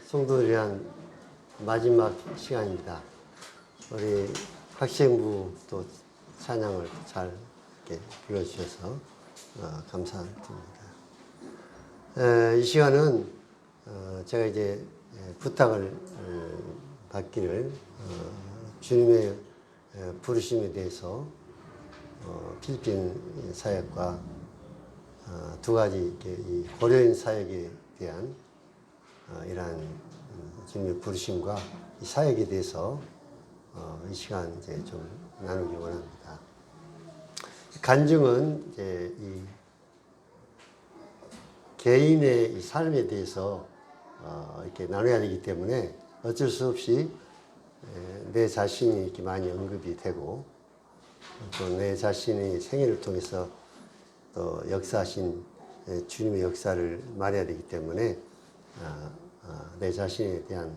성도들을 위한 마지막 시간입니다. 우리 학생부 또 찬양을 잘 이렇게 불러주셔서 감사드립니다. 이 시간은 제가 이제 부탁을 받기를 주님의 부르심에 대해서 필리핀 사역과 두 가지 이렇게 이 고려인 사역에 대한 이러한 주님의 부르심과 이 사역에 대해서 이 시간 이제 좀 나누기 원합니다. 간증은 이제 이 개인의 이 삶에 대해서 이렇게 나눠야 되기 때문에 어쩔 수 없이 내 자신이 이렇게 많이 언급이 되고 또 내 자신의 생애를 통해서 또 역사하신 주님의 역사를 말해야 되기 때문에 내 자신에 대한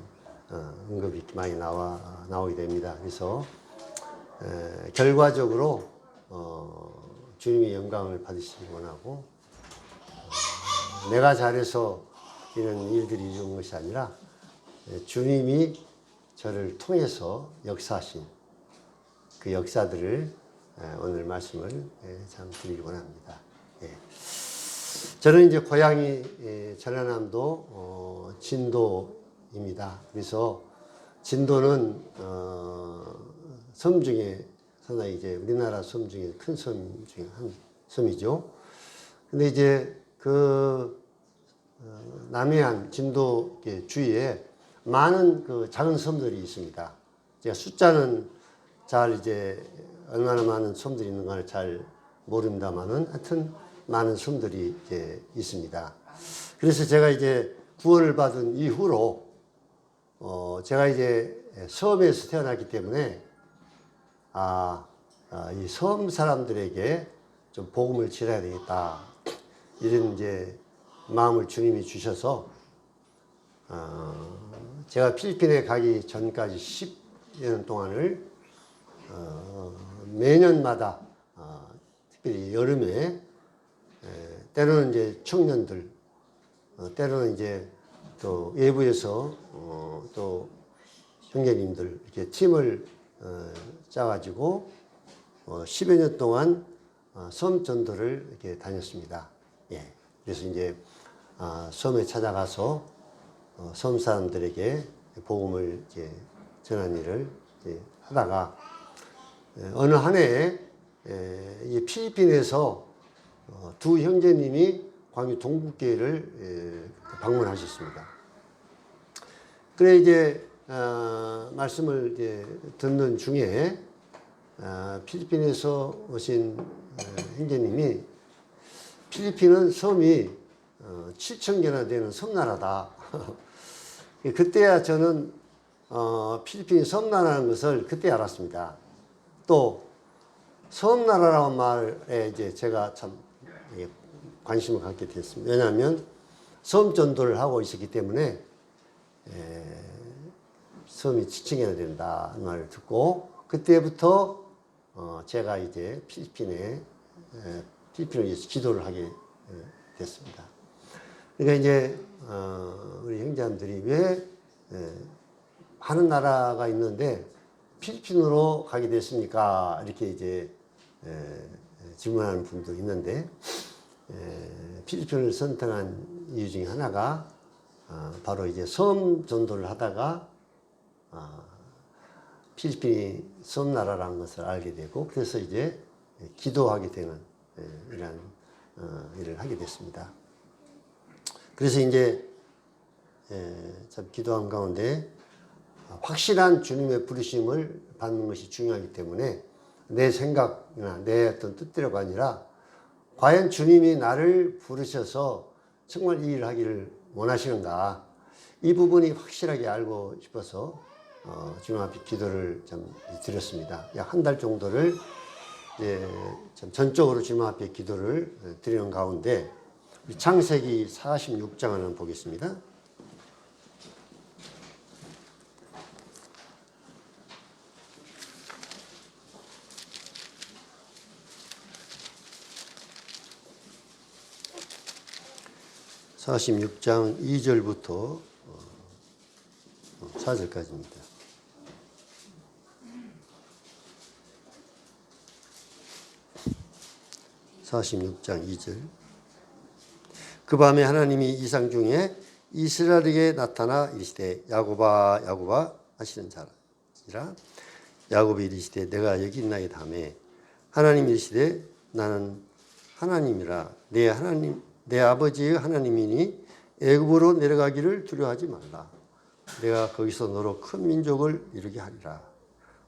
언급이 많이 나오게 됩니다. 그래서 결과적으로 주님의 영광을 받으시기 원하고 내가 잘해서 이런 일들이 이루어진 것이 아니라 주님이 저를 통해서 역사하신 그 역사들을 오늘 말씀을 참 드리기 원합니다. 저는 이제 고향이 전라남도 진도입니다. 그래서 진도는 섬 중에 상당히 이제 우리나라 섬 중에 큰 섬 중에 한 섬이죠. 근데 이제 그 남해안 진도 주위에 많은 그 작은 섬들이 있습니다. 제가 숫자는 잘 이제 얼마나 많은 섬들이 있는가를 잘 모릅니다만은 하여튼 많은 섬들이 이제 있습니다. 그래서 제가 이제 구원을 받은 이후로 제가 이제 섬에서 태어났기 때문에 이 섬 사람들에게 좀 복음을 전해야 되겠다 이런 이제 마음을 주님이 주셔서 제가 필리핀에 가기 전까지 10년 동안을 매년마다 특별히 여름에 때로는 이제 청년들, 때로는 이제 또 외부에서 또 형제님들 이렇게 팀을 짜가지고 10여 년 동안 섬 전도를 이렇게 다녔습니다. 그래서 이제 섬에 찾아가서 섬 사람들에게 복음을 이제 전하는 일을 이제 하다가 어느 한 해에 이 필리핀에서 두 형제님이 광주 동북교회를 방문하셨습니다. 그래 이제 말씀을 이제 듣는 중에 필리핀에서 오신 형제님이 필리핀은 섬이 7,000개나 되는 섬나라다. 그때야 저는 필리핀이 섬나라는 것을 그때 알았습니다. 또 섬나라라는 말에 이제 제가 참 관심을 갖게 됐습니다. 왜냐하면 섬 전도를 하고 있었기 때문에 섬이 7층이나 된다 말을 듣고 그때부터 제가 이제 필리핀을 위해서 기도를 하게 됐습니다. 그러니까 이제 우리 형제님들이 왜 하는 나라가 있는데 필리핀으로 가게 됐습니까? 이렇게 이제 질문하는 분도 있는데 필리핀을 선택한 이유 중에 하나가 바로 이제 섬 전도를 하다가 필리핀이 섬나라라는 것을 알게 되고 그래서 이제 기도하게 되는 이런 일을 하게 됐습니다. 그래서 이제 참 기도한 가운데 확실한 주님의 부르심을 받는 것이 중요하기 때문에 내 생각이나 내 어떤 뜻대로가 아니라 과연 주님이 나를 부르셔서 정말 이 일을 하기를 원하시는가 이 부분이 확실하게 알고 싶어서 주님 앞에 기도를 좀 드렸습니다. 약 한 달 정도를 좀 전적으로 주님 앞에 기도를 드리는 가운데 창세기 46장을 한번 보겠습니다. (46장) 2절부터 4절까지입니다. 46장 2절. 그 밤에 하나님이 이상 중에 이스라엘에게 나타나 이르시되 야곱아 야곱아 하시는 자라. 야곱이 이르시되 내가 여기 있나이다 하매 하나님이 이르시되 나는 하나님이라 내 아버지의 하나님이니 애굽으로 내려가기를 두려워하지 말라. 내가 거기서 너로 큰 민족을 이루게 하리라.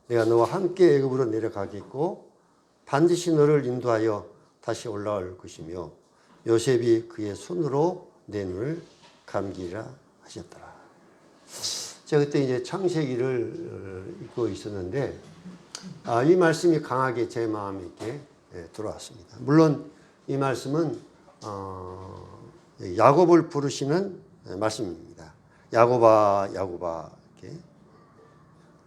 내가 너와 함께 애굽으로 내려가겠고 반드시 너를 인도하여 다시 올라올 것이며 요셉이 그의 손으로 내 눈을 감기라 하셨더라. 제가 그때 이제 창세기를 읽고 있었는데 이 말씀이 강하게 제 마음에 이렇게 들어왔습니다. 물론 이 말씀은 야곱을 부르시는 말씀입니다. 야곱아 야곱아 이렇게.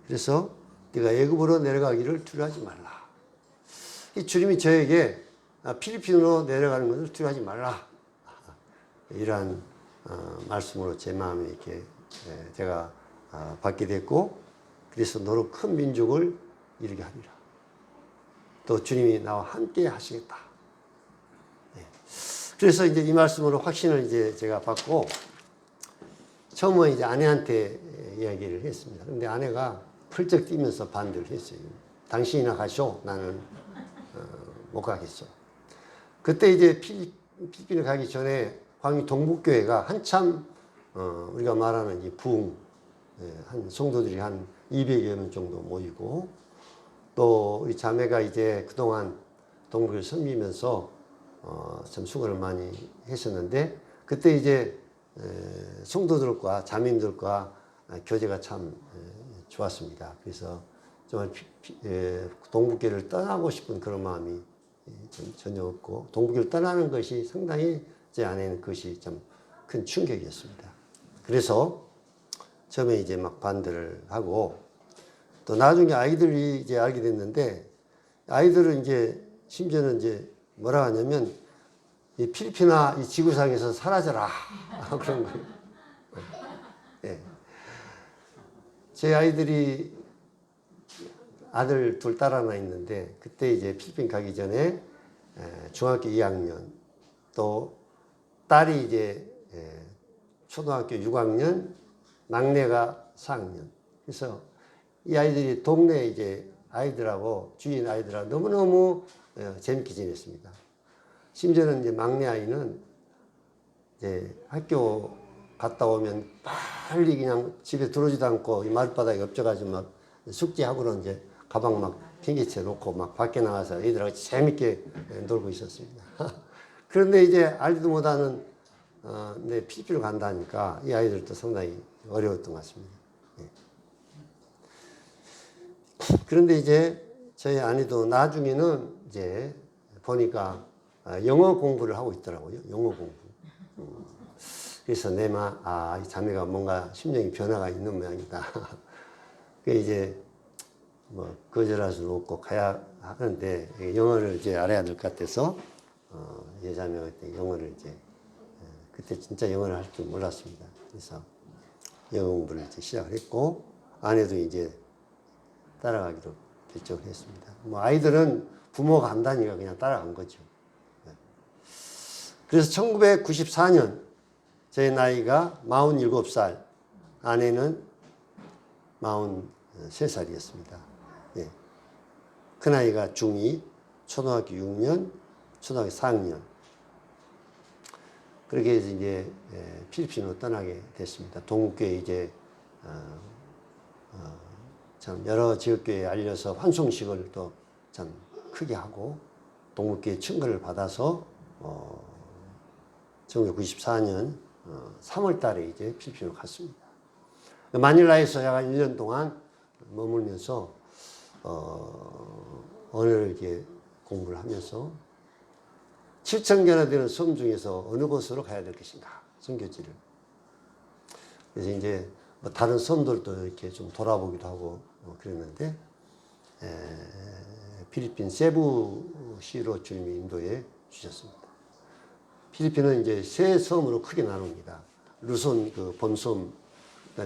그래서 네가 애굽으로 내려가기를 두려워하지 말라. 이 주님이 저에게 필리핀으로 내려가는 것을 두려워하지 말라. 이러한 말씀으로 제 마음에 이렇게 제가 받게 됐고, 그래서 너로 큰 민족을 이루게 하리라. 또 주님이 나와 함께 하시겠다. 그래서 이제 이 말씀으로 확신을 이제 제가 받고, 처음은 이제 아내한테 이야기를 했습니다. 근데 아내가 펄쩍 뛰면서 반대를 했어요. 당신이나 가쇼. 나는 못 가겠어. 그때 이제 필리핀에 가기 전에 광주 동북교회가 한참 우리가 말하는 이 부흥, 한 성도들이 한 200여 명 정도 모이고, 또 우리 자매가 이제 그동안 동북을 섬기면서 참 수고를 많이 했었는데, 그때 이제 성도들과 자매들과 교제가 참 좋았습니다. 그래서 정말 동북교회를 떠나고 싶은 그런 마음이 전혀 없고, 동북교회를 떠나는 것이 상당히 제 안에는 그것이 좀 큰 충격이었습니다. 그래서 처음에 이제 막 반대를 하고, 또 나중에 아이들이 이제 알게 됐는데, 아이들은 이제 심지어는 이제 뭐라 하냐면 이 필리핀아 이 지구상에서 사라져라 그런 거예요. 네. 제 아이들이 아들 둘, 딸 하나 있는데, 그때 이제 필리핀 가기 전에 중학교 2학년, 또 딸이 이제 초등학교 6학년, 막내가 4학년. 그래서 이 아이들이 동네 이제 아이들하고 주인 아이들하고 너무너무 재밌게 지냈습니다. 심지어는 이제 막내 아이는 이제 학교 갔다 오면 빨리 그냥 집에 들어오지도 않고 이 마룻바닥에 엎져가지고 막 숙제하고는 이제 가방 막 팽개쳐 놓고 막 밖에 나가서 애들하고 재밌게 놀고 있었습니다. 그런데 이제 알지도 못하는 내 필리핀을 간다니까 이 아이들도 상당히 어려웠던 것 같습니다. 예. 그런데 이제 저희 아내도 나중에는 이제 보니까 영어 공부를 하고 있더라고요. 영어 공부. 그래서 이 자매가 뭔가 심령이 변화가 있는 모양이다. 그 이제 뭐 거절할 수는 없고 가야 하는데 영어를 이제 알아야 될 것 같아서 여자매가 그때 영어를 이제 그때 진짜 영어를 할 줄 몰랐습니다. 그래서 영어 공부를 이제 시작을 했고, 아내도 이제 따라가기로 결정을 했습니다. 뭐 아이들은 부모가 한다니까 그냥 따라간 거죠. 그래서 1994년 제 나이가 47살, 아내는 43살이었습니다. 예. 그 나이가 중2, 초등학교 6년, 초등학교 4학년. 그렇게 해서 이제 필리핀으로 떠나게 됐습니다. 동국교회 이제 참 여러 지역교회에 알려서 환송식을 또 참 크게 하고, 동국교회 청구를 받아서 1994년 3월 달에 이제 필리핀으로 갔습니다. 마닐라에서 약 1년 동안 머물면서 언어를 이렇게 공부를 하면서 7,000개나 되는 섬 중에서 어느 곳으로 가야 될 것인가, 선교지를. 그래서 이제 뭐 다른 섬들도 이렇게 좀 돌아보기도 하고 그랬는데, 필리핀 세부시로 주님이 인도해 주셨습니다. 필리핀은 이제 세 섬으로 크게 나눕니다. 루손 그 본섬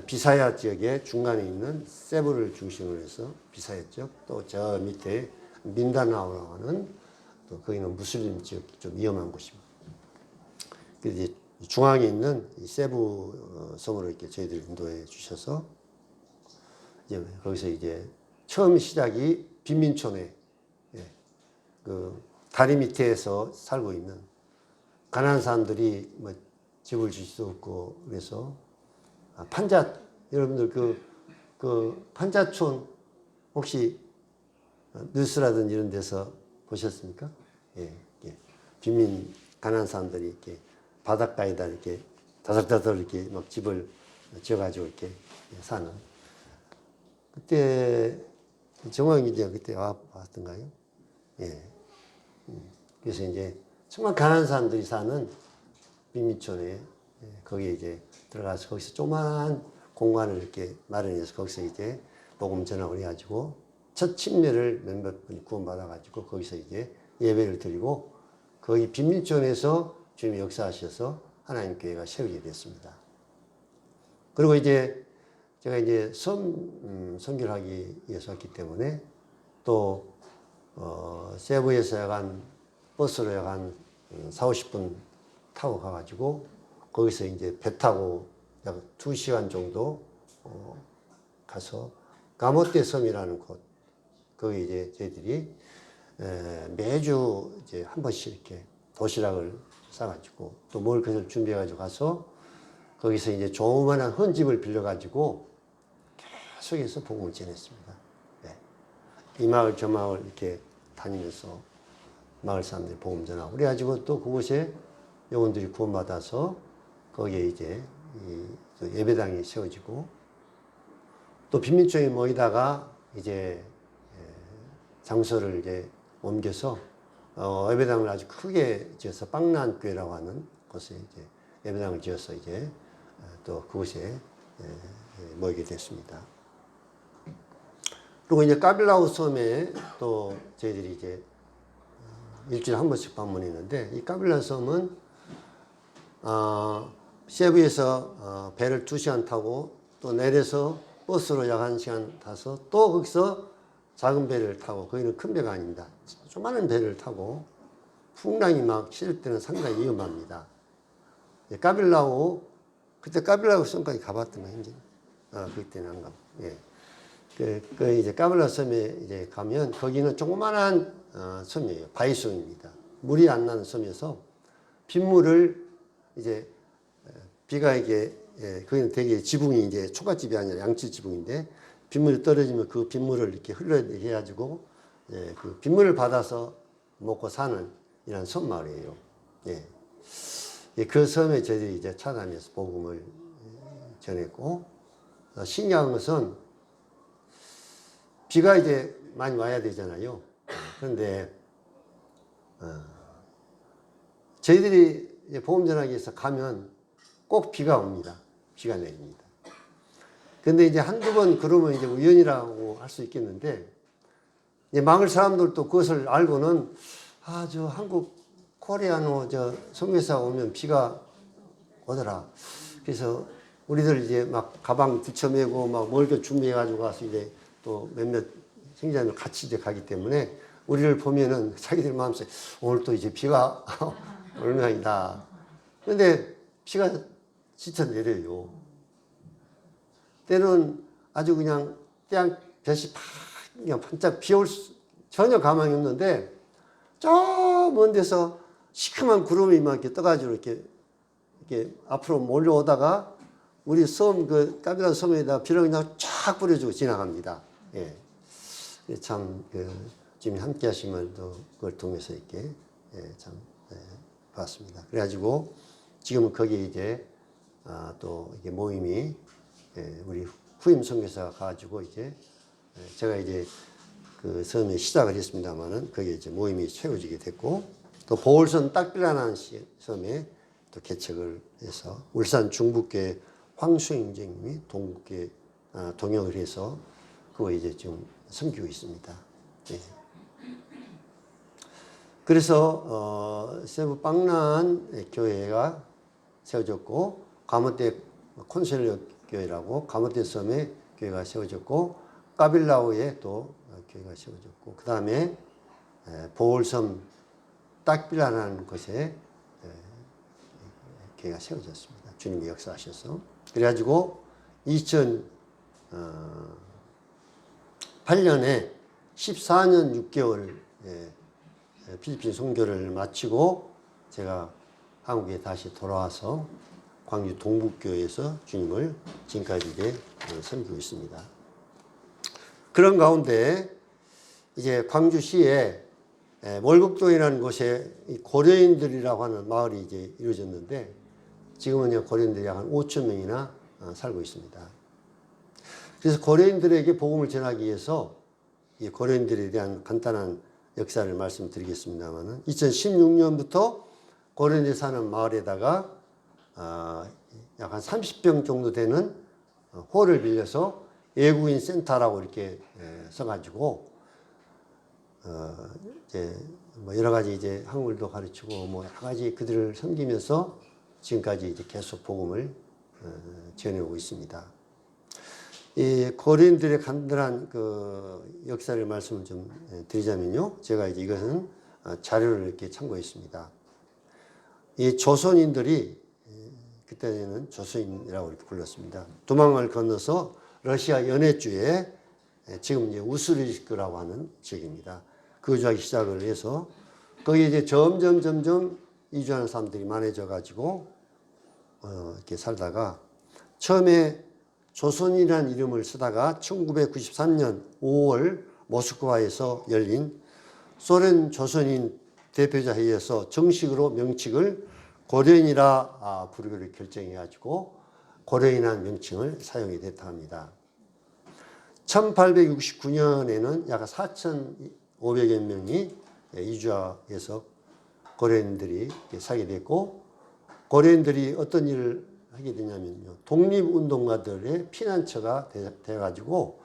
비사야 지역의 중간에 있는 세부를 중심으로 해서 비사야 지역, 또 저 밑에 민다나오라고 하는 또 거기는 무슬림 지역이 좀 위험한 곳입니다. 그래서 이제 중앙에 있는 이 세부 섬으로 이렇게 저희들 인도해 주셔서 이제 거기서 이제 처음 시작이 빈민촌에, 예, 그 다리 밑에서 살고 있는 가난한 사람들이 뭐 집을 줄 수 없고 그래서 판자, 여러분들 그 판자촌 혹시 뉴스라든지 이런 데서 보셨습니까? 예, 예. 빈민 가난한 사람들이 이렇게 바닷가에다 이렇게 다닥다닥 이렇게 막 집을 지어가지고 이렇게 사는. 그때 정황이 이제 그때 왔던가요? 예. 그래서 이제 정말 가난한 사람들이 사는 빈민촌에, 거기에 이제 들어가서 거기서 조그마한 공간을 이렇게 마련해서 거기서 이제 복음 전하고 해가지고 첫 침례를 몇몇 분이 구원받아가지고 거기서 이제 예배를 드리고 거기 빈민촌에서 주님이 역사하셔서 하나님 교회가 세우게 됐습니다. 그리고 이제 제가 이제 선교를 하기 위해서 왔기 때문에 또 세부에서 약간 버스로 약간 40-50분 타고 가가지고 거기서 이제 배 타고 약 2시간 정도 가서 가모떼 섬이라는 곳, 거기 이제 저희들이 매주 이제 한 번씩 이렇게 도시락을 싸가지고 또 뭘 그걸 준비해가지고 가서 거기서 이제 조그만한 헌집을 빌려가지고 계속해서 복음을 전했습니다. 네. 이 마을 저 마을 이렇게 다니면서 마을 사람들이 복음 전하고 그래가지고 또 그곳에 영혼들이 구원받아서 거기에 이제 예배당이 세워지고 또 빈민촌에 모이다가 이제 장소를 이제 옮겨서 예배당을 아주 크게 지어서 빵난교회라고 하는 곳에 이제 예배당을 지어서 이제 또 그곳에 모이게 됐습니다. 그리고 이제 까빌라우 섬에 또 저희들이 이제 일주일에 한 번씩 방문했는데 이 까빌라우 섬은 세부에서 배를 2시간 타고 또 내려서 버스로 약 1시간 타서 또 거기서 작은 배를 타고 거기는 큰 배가 아닙니다. 조그마한 배를 타고 풍랑이 막 칠 때는 상당히 위험합니다. 까빌라우 그때 까빌라우 섬까지 가봤던가 이제 그때는 안 가고 그 이제 까빌라우 섬에 이제 가면 거기는 조그마한 섬이에요. 바위섬입니다. 물이 안 나는 섬이어서 빗물을 이제 비가 이게 거기는 되게 지붕이 이제 초가집이 아니라 양치 지붕인데 빗물이 떨어지면 그 빗물을 이렇게 흘러내게 해가지고 그 빗물을 받아서 먹고 사는 이런 섬마을이에요. 그 섬에 저희들이 이제 찾아가면서 복음을 전했고 신기한 것은 비가 이제 많이 와야 되잖아요. 그런데 저희들이 이제 복음 전하기 위해서 가면 꼭 비가 옵니다. 비가 내립니다. 근데 이제 한두 번 그러면 이제 우연이라고 할 수 있겠는데, 이제 마을 사람들도 그것을 알고는, 저 한국 코리아노 선교사 오면 비가 오더라. 그래서 우리들 이제 막 가방 붙여매고 막 멀게 준비해가지고 가서 이제 또 몇몇 생자들 같이 이제 가기 때문에 우리를 보면은 자기들 마음속에 오늘 또 이제 비가 올 모양이다. 근데 비가 진짜 내려요. 때는 아주 그냥 별이 그냥 반짝 비 올 전혀 가망이 없는데 저 먼 데서 시큼한 구름이 막 이렇게 떠가지고 이렇게 앞으로 몰려오다가 우리 섬 그 까비라 섬에다 비를 그냥 쫙 뿌려주고 지나갑니다. 참 주님이 함께 하심을 또 그걸 통해서 이렇게 참 봤습니다. 그래가지고 지금은 거기에 이제 또 이게 모임이 우리 후임 선교사가 가지고 이제 제가 이제 그 섬에 시작을 했습니다만은 거기에 이제 모임이 채워지게 됐고 또 보울선 딱비라는 섬에 또 개척을 해서 울산 중북교회 황수영님이 동북교회 동역을 해서 그거 이제 좀 섬기고 있습니다. 그래서 세부 빵난 교회가 세워졌고 가모떼 콘셀로 교회라고 가모테 섬에 교회가 세워졌고 까빌라오에 또 교회가 세워졌고 그 다음에 보홀섬 딱빌라라는 곳에 교회가 세워졌습니다. 주님이 역사하셔서. 그래가지고 2008년에 14년 6개월 필리핀 선교를 마치고 제가 한국에 다시 돌아와서 광주 동북교회에서 주님을 지금까지 이제 섬기고 있습니다. 그런 가운데 이제 광주시에 월곡동이라는 곳에 고려인들이라고 하는 마을이 이제 이루어졌는데 지금은 고려인들이 약 한 5천 명이나 살고 있습니다. 그래서 고려인들에게 복음을 전하기 위해서 이 고려인들에 대한 간단한 역사를 말씀드리겠습니다만 2016년부터 고려인들이 사는 마을에다가 약 한 30평 정도 되는 홀을 빌려서 외국인 센터라고 이렇게 써가지고 이제 뭐 여러 가지 이제 한글도 가르치고 뭐 여러 가지 그들을 섬기면서 지금까지 이제 계속 복음을 전해오고 있습니다. 이 고린들의 간단한 그 역사를 말씀을 좀 드리자면요, 제가 이제 이것은 자료를 이렇게 참고했습니다. 이 조선인들이 그때는 조선인이라고 이렇게 불렀습니다. 도망을 건너서 러시아 연해주에 지금 이제 우스르리스크라고 하는 지역입니다. 거주하기 시작을 해서 거기에 이제 점점 이주하는 사람들이 많아져 가지고 이렇게 살다가 처음에 조선이라는 이름을 쓰다가 1993년 5월 모스크바에서 열린 소련 조선인 대표자 회의에서 정식으로 명칭을 고려인이라 부르기로 결정해 가지고 고려인이라는 명칭을 사용이 됐다 합니다. 1869년에는 약 4,500여 명이 이주해서 고려인들이 살게 됐고, 고려인들이 어떤 일을 하게 되냐면요, 독립운동가들의 피난처가 돼가지고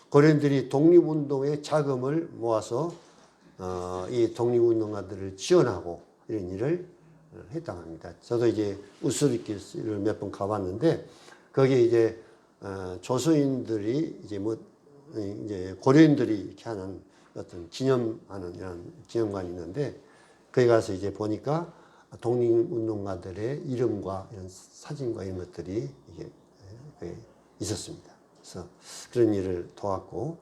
고려인들이 독립운동의 자금을 모아서 이 독립운동가들을 지원하고 이런 일을 했다고 합니다. 저도 이제 우스르리스크를 몇 번 가봤는데 거기에 이제 조선인들이 이제 고려인들이 이렇게 하는 어떤 기념하는 이런 기념관이 있는데 거기 가서 이제 보니까 독립운동가들의 이름과 이런 사진과 이런 것들이 이게 있었습니다. 그래서 그런 일을 도왔고,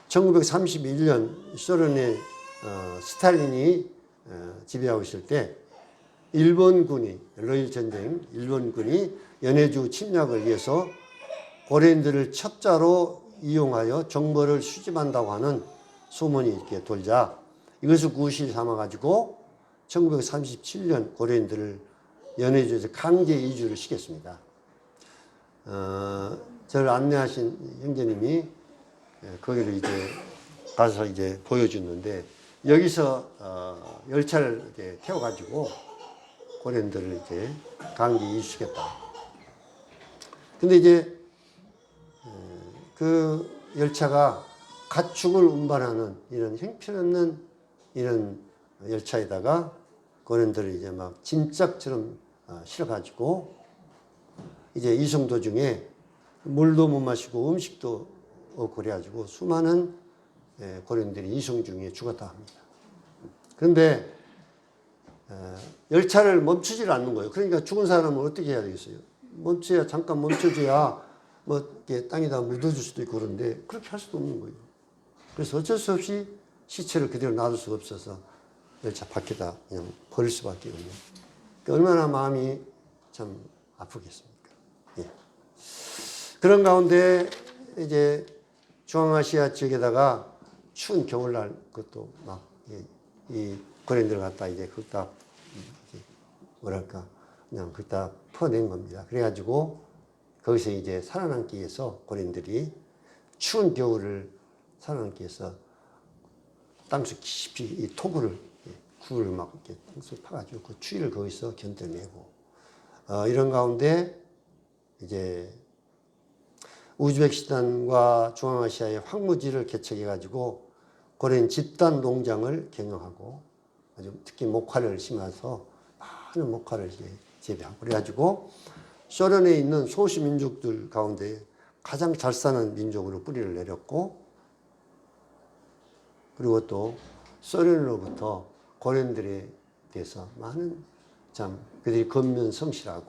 1931년 소련의 스탈린이 지배하고 있을 때 일본군이, 러일 전쟁, 일본군이 연해주 침략을 위해서 고려인들을 첩자로 이용하여 정보를 수집한다고 하는 소문이 이렇게 돌자 이것을 구실 삼아가지고 1937년 고려인들을 연해주에서 강제 이주를 시켰습니다. 저를 안내하신 형제님이 거기를 이제 가서 이제 보여줬는데 여기서 열차를 이제 태워가지고 고려인들을 이제 강제 이주시켰다. 근데 이제 그 열차가 가축을 운반하는 이런 형편없는 이런 열차에다가 고려인들을 이제 막 짐짝처럼 실어가지고 이제 이송 도중에 물도 못 마시고 음식도 없고 그래가지고 수많은 고려인들이 이송 중에 죽었다 합니다. 그런데 열차를 멈추질 않는 거예요. 그러니까 죽은 사람은 어떻게 해야 되겠어요? 잠깐 멈춰줘야 뭐 이렇게 땅에다 묻어줄 수도 있고 그런데 그렇게 할 수도 없는 거예요. 그래서 어쩔 수 없이 시체를 그대로 놔둘 수가 없어서 열차 밖에다 그냥 버릴 수밖에 없는. 그러니까 얼마나 마음이 참 아프겠습니까? 예. 그런 가운데 이제 중앙아시아 지역에다가 추운 겨울날 그것도 막 이 고려인들 갖다 이제 거기다 뭐랄까 그냥 거기다 퍼낸 겁니다. 그래가지고 거기서 이제 살아남기 위해서 고려인들이 추운 겨울을 살아남기 위해서 땅속 깊이 이 토구를 굴을 막 이렇게 땅속 파가지고 그 추위를 거기서 견뎌내고 이런 가운데 이제 우즈베키스탄과 중앙아시아의 황무지를 개척해가지고 고려인 집단 농장을 경영하고 아주 특히 목화를 심어서 많은 목화를 이제 재배하고 그래가지고 소련에 있는 소수 민족들 가운데 가장 잘 사는 민족으로 뿌리를 내렸고, 그리고 또 소련으로부터 고려인들에 대해서 많은 참 그들이 근면 성실하고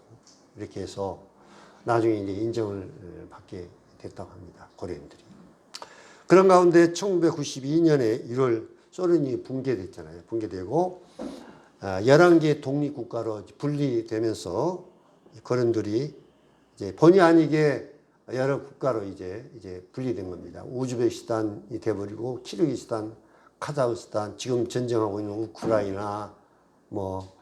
이렇게 해서 나중에 이제 인정을 받게 됐다고 합니다. 고려인들이. 그런 가운데 1992년에 1월 소련이 붕괴됐잖아요. 붕괴되고 11개 독립국가로 분리되면서 고려인들이 이제 본의 아니게 여러 국가로 이제 분리된 겁니다. 우즈베키스탄이 돼버리고 키르기스탄, 카자흐스탄, 지금 전쟁하고 있는 우크라이나, 뭐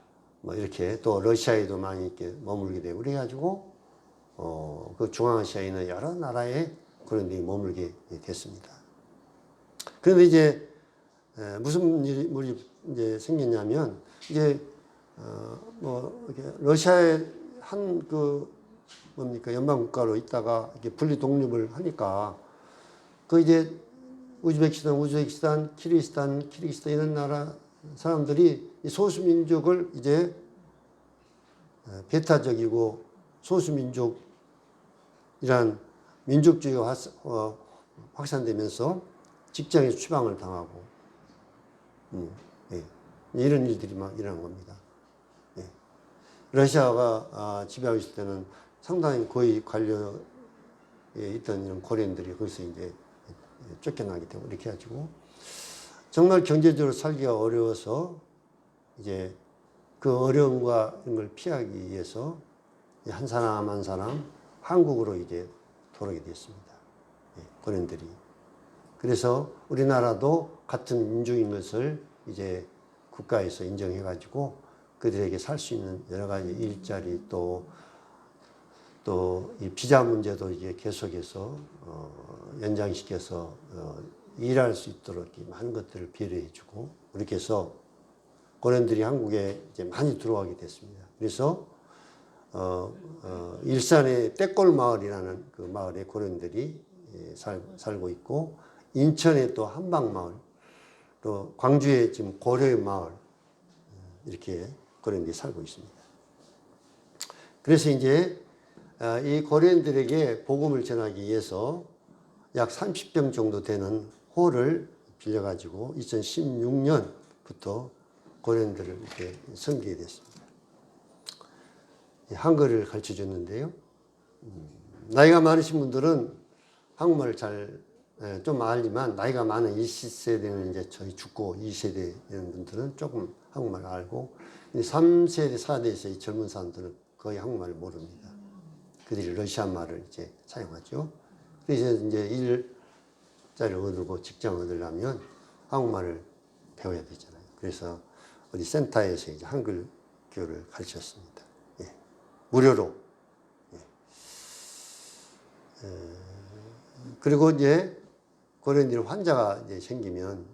이렇게 또 러시아에도 많이 이렇게 머물게 되고 그래가지고 그 중앙아시아에 있는 여러 나라에 그런 데 머물게 됐습니다. 그런데 이제 무슨 일이 이제 생겼냐면 이제 이렇게 러시아의 한 뭡니까 연방 국가로 있다가 이렇게 분리 독립을 하니까 그 이제 우즈베키스탄, 키르기스탄 이런 나라 사람들이 소수민족을 이제 배타적이고 소수민족이란 민족주의가 확산되면서 직장에서 추방을 당하고 예. 이런 일들이 막 일어난 겁니다. 예. 러시아가 지배하고 있을 때는 상당히 거의 관료에 있던 이런 고려인들이 거기서 이제 쫓겨나게 되고 이렇게 해가지고 정말 경제적으로 살기가 어려워서 이제 그 어려움과 이런 걸 피하기 위해서 한 사람 한 사람 한국으로 이제 돌아오게 됐습니다. 예, 고려인들이. 그래서 우리나라도 같은 민족인 것을 이제 국가에서 인정해가지고 그들에게 살 수 있는 여러 가지 일자리 또 이 비자 문제도 이제 계속해서 연장시켜서 일할 수 있도록 많은 것들을 배려해주고 이렇게 해서 고려인들이 한국에 이제 많이 들어가게 됐습니다. 그래서 일산의 떼골 마을이라는 그 마을에 고려인들이 살고 있고 인천에 또 한방 마을 또 광주에 지금 고려의 마을 이렇게 고려인들이 살고 있습니다. 그래서 이제 이 고려인들에게 복음을 전하기 위해서 약 30평 정도 되는 홀을 빌려가지고 2016년부터 고려인들을 이렇게 섬기게 됐습니다. 한글을 가르쳐 줬는데요. 나이가 많으신 분들은 한국말을 좀 알지만 나이가 많은 20세대는 이제 저희 죽고 2세대 이런 분들은 조금 한국말을 알고 3세대, 4세대에서 이 젊은 사람들은 거의 한국말을 모릅니다. 그들이 러시아 말을 이제 사용하죠. 그래서 이제 일자리를 얻고 직장을 얻으려면 한국말을 배워야 되잖아요. 그래서 어디 센터에서 이제 한글 교육을 가르쳤습니다. 예. 무료로. 예. 그리고 이제 고려인들 환자가 이제 생기면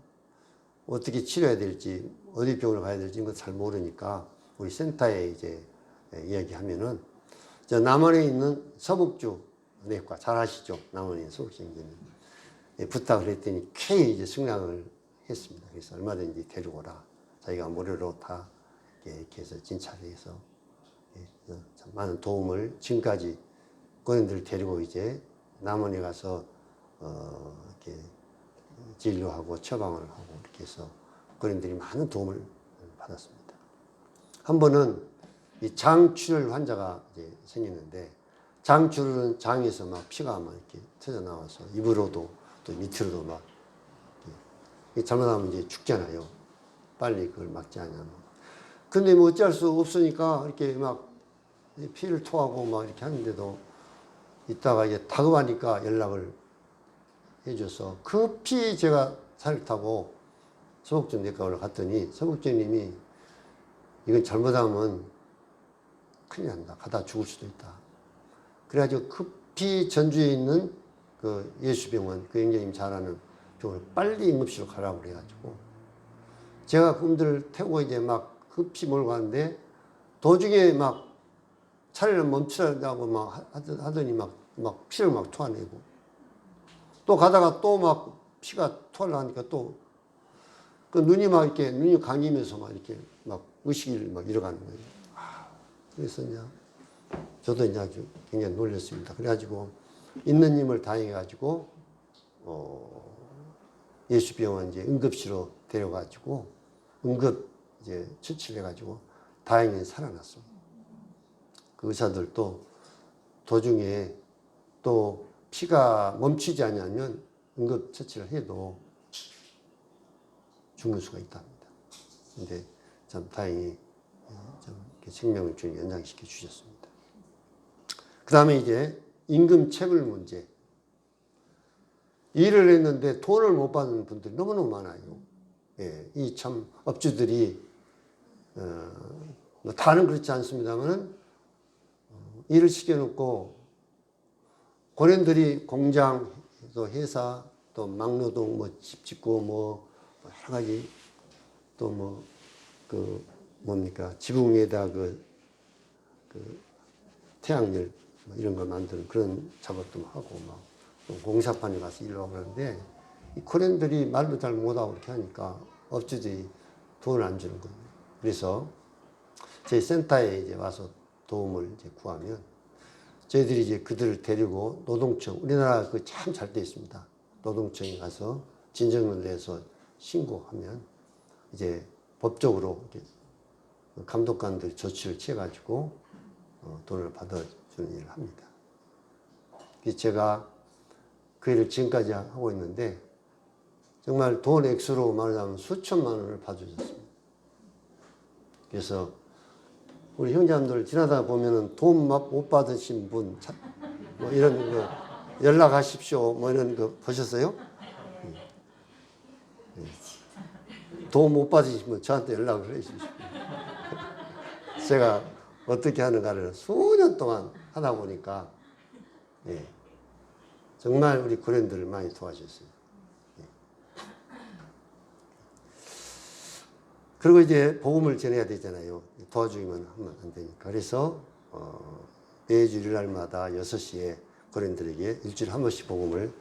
어떻게 치료해야 될지, 어디 병원을 가야 될지 이런 거 잘 모르니까 우리 센터에 이제 이야기하면은 남원에 있는 서북주 내과 잘 아시죠? 남원에 있는 서북주 내과는 부탁을 했더니 쾌히 이제 승낙을 했습니다. 그래서 얼마든지 데리고 오라. 자기가 무료로 다 이렇게 해서 진찰을 해서 많은 도움을 지금까지 고인들을 데리고 이제 남원에 가서 이렇게 진료하고 처방을 하고 이렇게 해서 고인들이 많은 도움을 받았습니다. 한 번은 이 장출혈 환자가 이제 생겼는데 장출혈은 장에서 막 피가 막 이렇게 터져 나와서 입으로도 또 밑으로도 막 잘못하면 이제 죽잖아요. 빨리 그걸 막지 않으면. 근데 뭐 어찌할 수 없으니까 이렇게 막 피를 토하고 막 이렇게 하는데도 이따가 이제 다급하니까 연락을 해줘서 급히 제가 차를 타고 서북전 내과를 갔더니 서북전님이 이건 잘못하면 큰일 난다. 가다 죽을 수도 있다. 그래가지고 급히 전주에 있는 그 예수병원, 그 형제님 잘 아는 병원을 빨리 응급실로 가라고 그래가지고 제가 그분들을 태우고 이제 막 급히 몰고 가는데 도중에 막 차를 멈추라고 막 하더니 막 피를 막 토해내고 또 가다가 또 막 피가 토하려니까 또 그 눈이 막 이렇게 눈이 감기면서 막 이렇게 막 의식을 막 잃어가는 거예요. 그래서 그냥 저도 이제 아주 굉장히 놀랐습니다. 그래가지고 있는 힘을 다해가지고 예수병원 이제 응급실로 데려가지고 응급 이제 처치해가지고 다행히 살아났습니다. 그 의사들도 도중에 또 피가 멈추지 않으면 응급 처치를 해도 죽는 수가 있답니다. 근데 참 다행히 좀 생명을 좀 연장시켜 주셨습니다. 그 다음에 이제 임금 체불 문제. 일을 했는데 돈을 못 받는 분들이 너무너무 많아요. 예, 이 참 업주들이 뭐 다는 그렇지 않습니다만 일을 시켜놓고 고년들이 공장, 또 회사, 또 막노동, 뭐 집 짓고 뭐 여러 가지 또 뭐 그 뭡니까 지붕 위에다 그 태양열 뭐 이런 걸 만드는 그런 작업도 하고 막 공사판에 가서 일을 하고 그러는데 이 코리안들이 말도 잘 못하고 이렇게 하니까 업주들이 돈을 안 주는 거예요. 그래서 저희 센터에 이제 와서 도움을 이제 구하면 저희들이 이제 그들을 데리고 노동청, 우리나라 그 참 잘 돼 있습니다. 노동청에 가서 진정을 내서 신고하면 이제 법적으로 이렇게 감독관들 조치를 취해가지고 돈을 받아주는 일을 합니다. 그래서 제가 그 일을 지금까지 하고 있는데 정말 돈 액수로 말하자면 수천만 원을 받아주셨습니다. 그래서 우리 형제님들 지나다 보면은 돈 못 받으신 분, 뭐 이런 거 연락하십시오. 뭐 이런 거 보셨어요? 돈 못 받으신 분 저한테 연락을 해 주십시오. 제가 어떻게 하는가를 수년 동안 하다 보니까 예, 정말 우리 고령들을 많이 도와주셨어요. 예. 그리고 이제 복음을 전해야 되잖아요. 도와주기만 하면 안 되니까. 그래서 매주 일요일마다 6시에 고령들에게 일주일에 한 번씩 복음을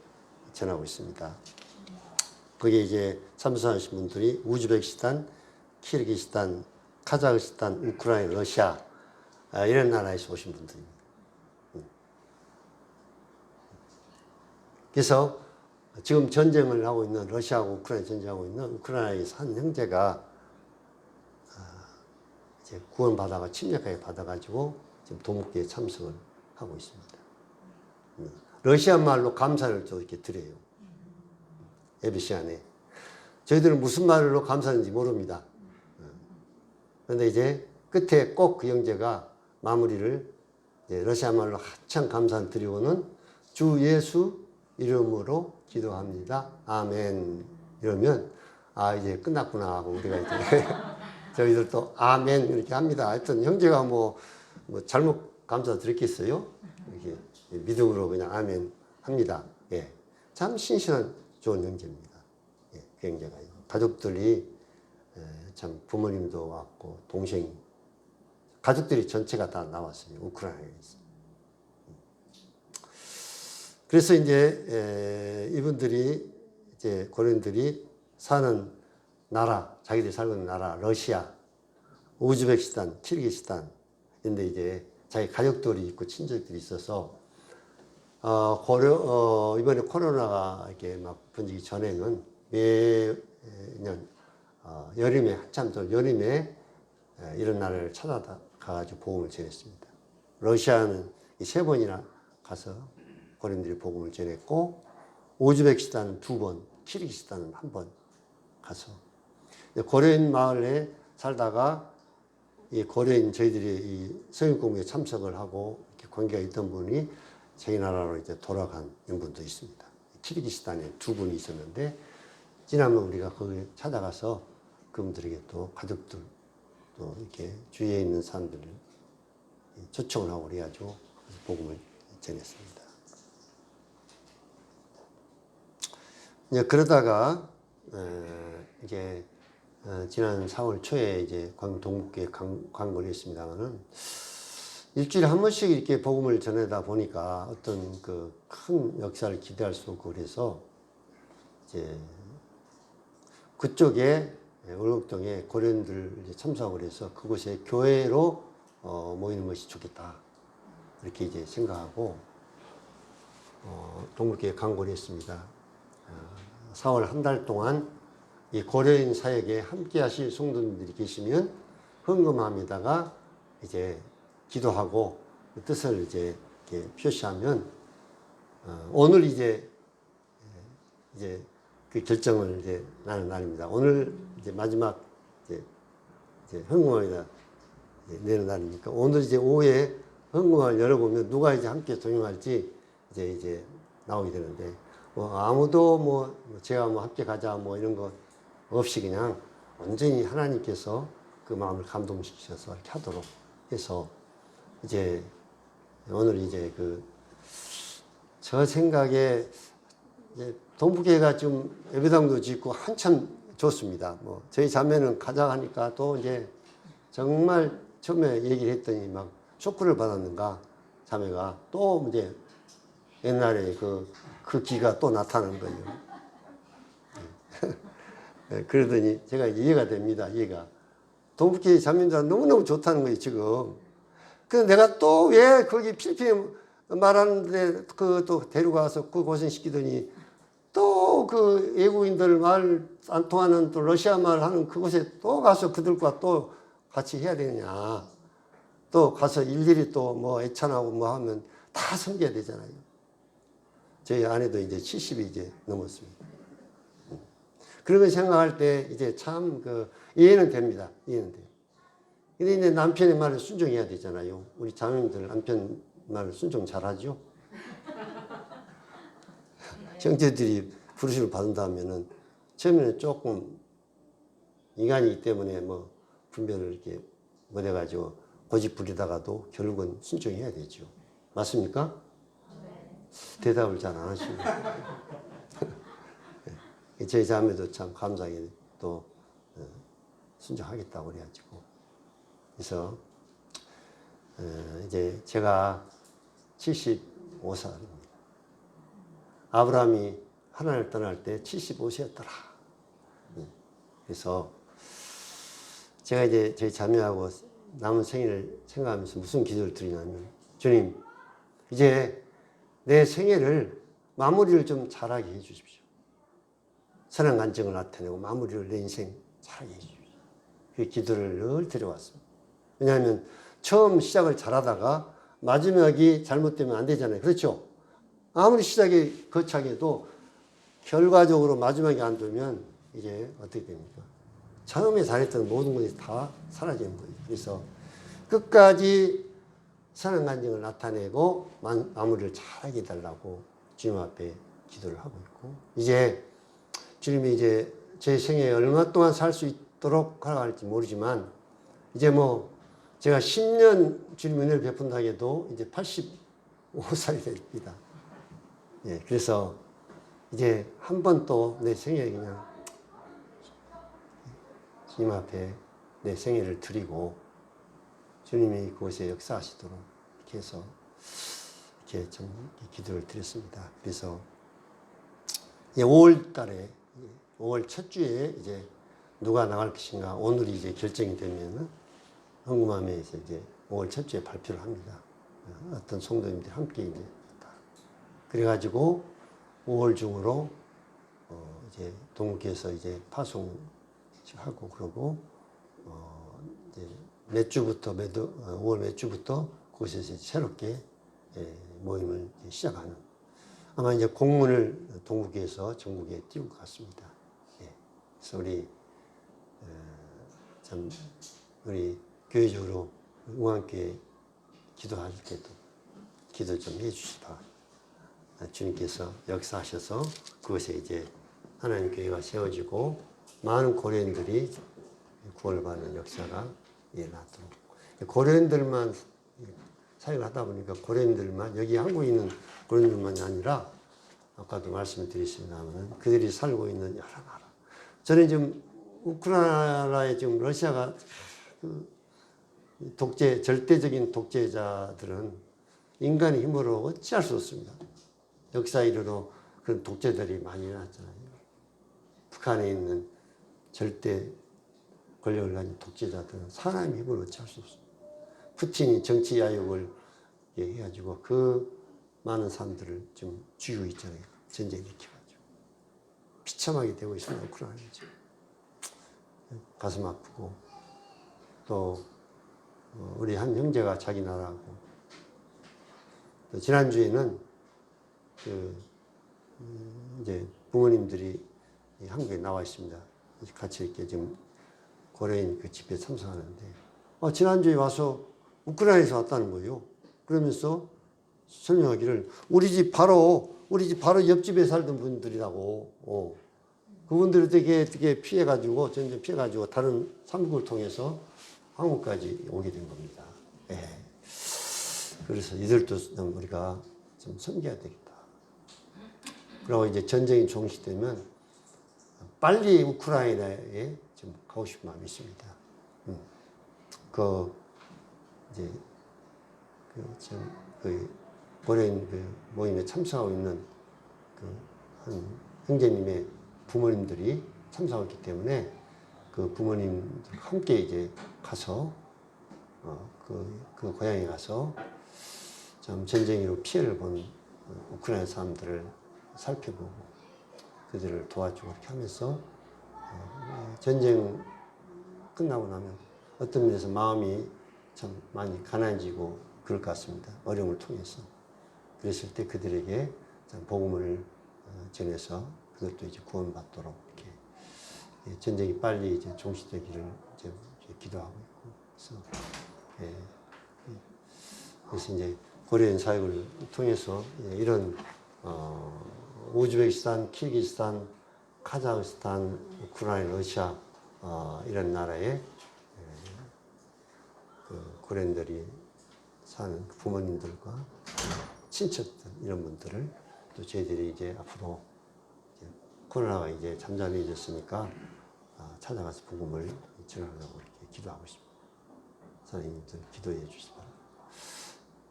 전하고 있습니다. 거기에 이제 참석하신 분들이 우즈베키스탄, 키르기스탄, 카자흐스탄, 우크라이나, 러시아 이런 나라에서 오신 분들입니다. 그래서 지금 전쟁을 하고 있는 러시아하고 우크라이나 전쟁하고 있는 우크라이나에서 한 형제가 이제 구원받아가 침략하게 받아가지고 지금 도목기에 참석을 하고 있습니다. 러시아 말로 감사를 또 이렇게 드려요. 예배 시간에. 저희들은 무슨 말로 감사하는지 모릅니다. 그런데 이제 끝에 꼭 그 형제가 마무리를 이제 러시아 말로 한참 감사를 드리고는 주 예수 이름으로 기도합니다. 아멘. 이러면 아 이제 끝났구나 하고 우리가 이제 저희들도 아멘 이렇게 합니다. 하여튼 형제가 뭐 잘못 감사드렸겠어요? 이렇게 믿음으로 그냥 아멘 합니다. 예. 참 신실한 좋은 형제입니다. 예, 그 형제가 가족들이 참 부모님도 왔고 동생 가족들이 전체가 다 나왔어요. 우크라이나에서. 그래서 이제 이분들이 이제 고린들이 사는 나라, 자기들이 살고 있는 나라, 러시아, 우즈베키스탄, 키르기스탄, 근데 이제 자기 가족들이 있고 친척들이 있어서 이번에 코로나가 이렇게 막 번지기 전에는 매년 여름에 한참 더 여름에 이런 날을 찾아가가지고 복음을 전했습니다. 러시아는 3번이나 가서 고린들이 복음을 전했고 우즈베키스탄은 2번, 키르기스탄은 1번 가서 고려인 마을에 살다가 이 고려인 저희들이 이 성인공부에 참석을 하고 이렇게 관계가 있던 분이 저희 나라로 이제 돌아간 분도 있습니다. 키르기스탄에 2분이 있었는데 지난번 우리가 거기 찾아가서 그분들에게 또 가족들 또 이렇게 주위에 있는 사람들을 초청을 하고 그래가지고 복음을 전했습니다. 이제 그러다가 이제 지난 4월 초에 이제 동국교회 광고를 했습니다만은 일주일에 한 번씩 이렇게 복음을 전하다 보니까 어떤 그 큰 역사를 기대할 수 없고 그래서 이제 그쪽에 월곡동에 고려인들 참석을 해서 그곳에 교회로 모이는 것이 좋겠다. 이렇게 이제 생각하고 동국교회 강구를 했습니다. 4월 한 달 동안 이 고려인 사역에 함께 하실 성도님들이 계시면 헌금함에다가 이제 기도하고 그 뜻을 이제 이렇게 표시하면 오늘 이제 그 결정을 이제 나는 날입니다. 오늘 이제 마지막 이제 헌금함에다 내는 날이니까 오늘 이제 오후에 헌금함을 열어보면 누가 이제 함께 동행할지 이제 나오게 되는데 뭐 아무도 뭐 제가 뭐 함께 가자 뭐 이런 거 없이 그냥 온전히 하나님께서 그 마음을 감동시키셔서 이렇게 하도록 해서 이제 오늘 이제 저 생각에 이제 동북교회가 좀 예배당도 짓고 한참 좋습니다. 뭐 저희 자매는 가자 하니까 또 이제 정말 처음에 얘기를 했더니 막 쇼크를 받았는가 자매가 또 이제 옛날에 그 기가 또 나타난 거예요. 그러더니 제가 이해가 됩니다. 이해가. 동북교회 자매들 너무너무 좋다는 거예요, 지금. 그래서 내가 또 왜 거기 필리핀 말하는데 또 데려가서 그 고생시키더니 또 그 외국인들 말 안 통하는 또 러시아 말 하는 그곳에 또 가서 그들과 또 같이 해야 되느냐. 또 가서 일일이 또 뭐 애찬하고 뭐 하면 다 섬겨야 되잖아요. 저희 아내도 이제 70이 이제 넘었습니다. 그런 걸 생각할 때 이제 참 이해는 됩니다. 이해는 돼요. 근데 이제 남편의 말을 순종해야 되잖아요. 우리 자매님들 남편 말을 순종 잘하죠? 형제들이 부르심을 받는다면은 처음에는 조금 인간이기 때문에 뭐 분별을 이렇게 못해가지고 고집 부리다가도 결국은 순종해야 되죠. 맞습니까? 대답을 잘 안 하시네요. 저희 자매도 참 감사하게 또 순종하겠다고 그래가지고. 그래서 이제 제가 75살입니다. 아브라함이 하나님을 떠날 때 75세였더라. 그래서 제가 이제 저희 자매하고 남은 생일을 생각하면서 무슨 기도를 드리냐면, 주님, 이제 내 생애를 마무리를 좀 잘하게 해주십시오. 선한 간증을 나타내고 마무리를 내 인생 잘하게 해주십시오. 그 기도를 늘 드려왔습니다. 왜냐하면 처음 시작을 잘하다가 마지막이 잘못되면 안 되잖아요. 그렇죠? 아무리 시작이 거창해도 결과적으로 마지막이 안 되면 이제 어떻게 됩니까? 처음에 잘했던 모든 것이 다 사라지는 거예요. 그래서 끝까지 선한 간증을 나타내고 마무리를 잘하게 해달라고 주님 앞에 기도를 하고 있고, 이제 주님이 이제 제 생에 얼마 동안 살 수 있도록 하라고 할지 모르지만 이제 뭐 제가 10년 주님 은혜를 베푼다 해도 이제 85살이 됩니다. 예, 그래서 이제 한 번 또 내 생에 그냥 주님 앞에 내 생애를 드리고 주님이 그곳에 역사하시도록 이렇게 해서 이렇게 좀 기도를 드렸습니다. 그래서 5월 달에 5월 첫 주에 이제 누가 나갈 것인가 오늘이 이제 결정이 되면은 헌금함에서 이제 5월 첫 주에 발표를 합니다. 어떤 성도님들이 함께 이제 그래가지고 5월 중으로 이제 동국에서 이제 파송하고 그러고 이제 몇 주부터 5월 몇 주부터 그곳에서 새롭게 모임을 시작하는, 아마 이제 공문을 동국에서 전국에 띄울 것 같습니다. 그래서 우리 교회적으로 응원교회 기도할 때도 기도 좀 해주시기 바랍니다. 주님께서 역사하셔서 그것에 이제 하나님 교회가 세워지고 많은 고려인들이 구원을 받는 역사가 일어나도록. 고려인들만 사역을 하다 보니까 고려인들만, 여기 한국에 있는 고려인들만이 아니라 아까도 말씀을 드렸습니다만 그들이 살고 있는 여러 나라. 저는 지금 우크라이나에 지금 러시아가 절대적인 독재자들은 인간의 힘으로 어찌할 수 없습니다. 역사 이르로 그런 독재들이 많이 일어났잖아요. 북한에 있는 절대 권력을 가진 독재자들은 사람의 힘으로 어찌할 수 없습니다. 푸틴이 정치 야욕을 해가지고 그 많은 사람들을 지금 쥐고 있잖아요. 전쟁 일으켜가지고 비참하게 되고 있습니다. 우크라이나 지금 가슴 아프고 또 우리 한 형제가 자기 나라하고 또 지난주에는 이제 부모님들이 한국에 나와 있습니다. 같이 이렇게 지금 고려인 그 집회에 참석하는데 지난주에 와서 우크라이나에서 왔다는 거예요. 그러면서 설명하기를 우리 집 바로 옆집에 살던 분들이라고 그분들이 되게 피해가지고 전쟁 피해가지고 다른 삼국을 통해서 한국까지 오게 된 겁니다. 예. 그래서 이들도 좀 우리가 좀 섬겨야 되겠다. 그리고 이제 전쟁이 종식되면 빨리 우크라이나에 좀 가고 싶은 마음이 있습니다. 이제 고려인 모임에 참석하고 있는 한 형제님의 부모님들이 참석했기 때문에 그 부모님들 함께 이제 가서 그 고향에 가서 좀 전쟁으로 피해를 본 우크라이나 사람들을 살펴보고 그들을 도와주고 이렇게 하면서 전쟁 끝나고 나면 어떤 면에서 마음이 참 많이 가난해지고 그럴 것 같습니다. 어려움을 통해서. 그랬을 때 그들에게 복음을 전해서 그것도 이제 구원받도록 이렇게 전쟁이 빨리 이제 종식되기를 이제 기도하고 있고 그래서 이제 고려인 사역을 통해서 이런 우즈베키스탄, 키르기스탄, 카자흐스탄, 우크라이나, 러시아 이런 나라에 그 고려인들이 사는 부모님들과 친척들 이런 분들을 또 저희들이 이제 앞으로 이제 코로나가 이제 잠잠해졌으니까 찾아가서 복음을 전하려고 이렇게 기도하고 있습니다. 선생님들 기도해 주시기 바랍니다.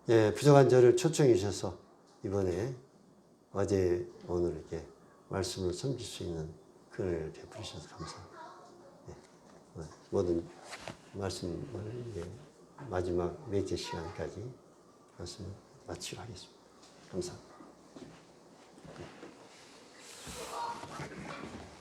예, 부족한 저를 초청해 주셔서 이번에 어제 오늘 이렇게 말씀을 섬길 수 있는 그를 베풀으셔서 감사합니다. 예, 모든 말씀을 마지막 넷째 시간까지 말씀을 마치도록 하겠습니다. 감사합니다.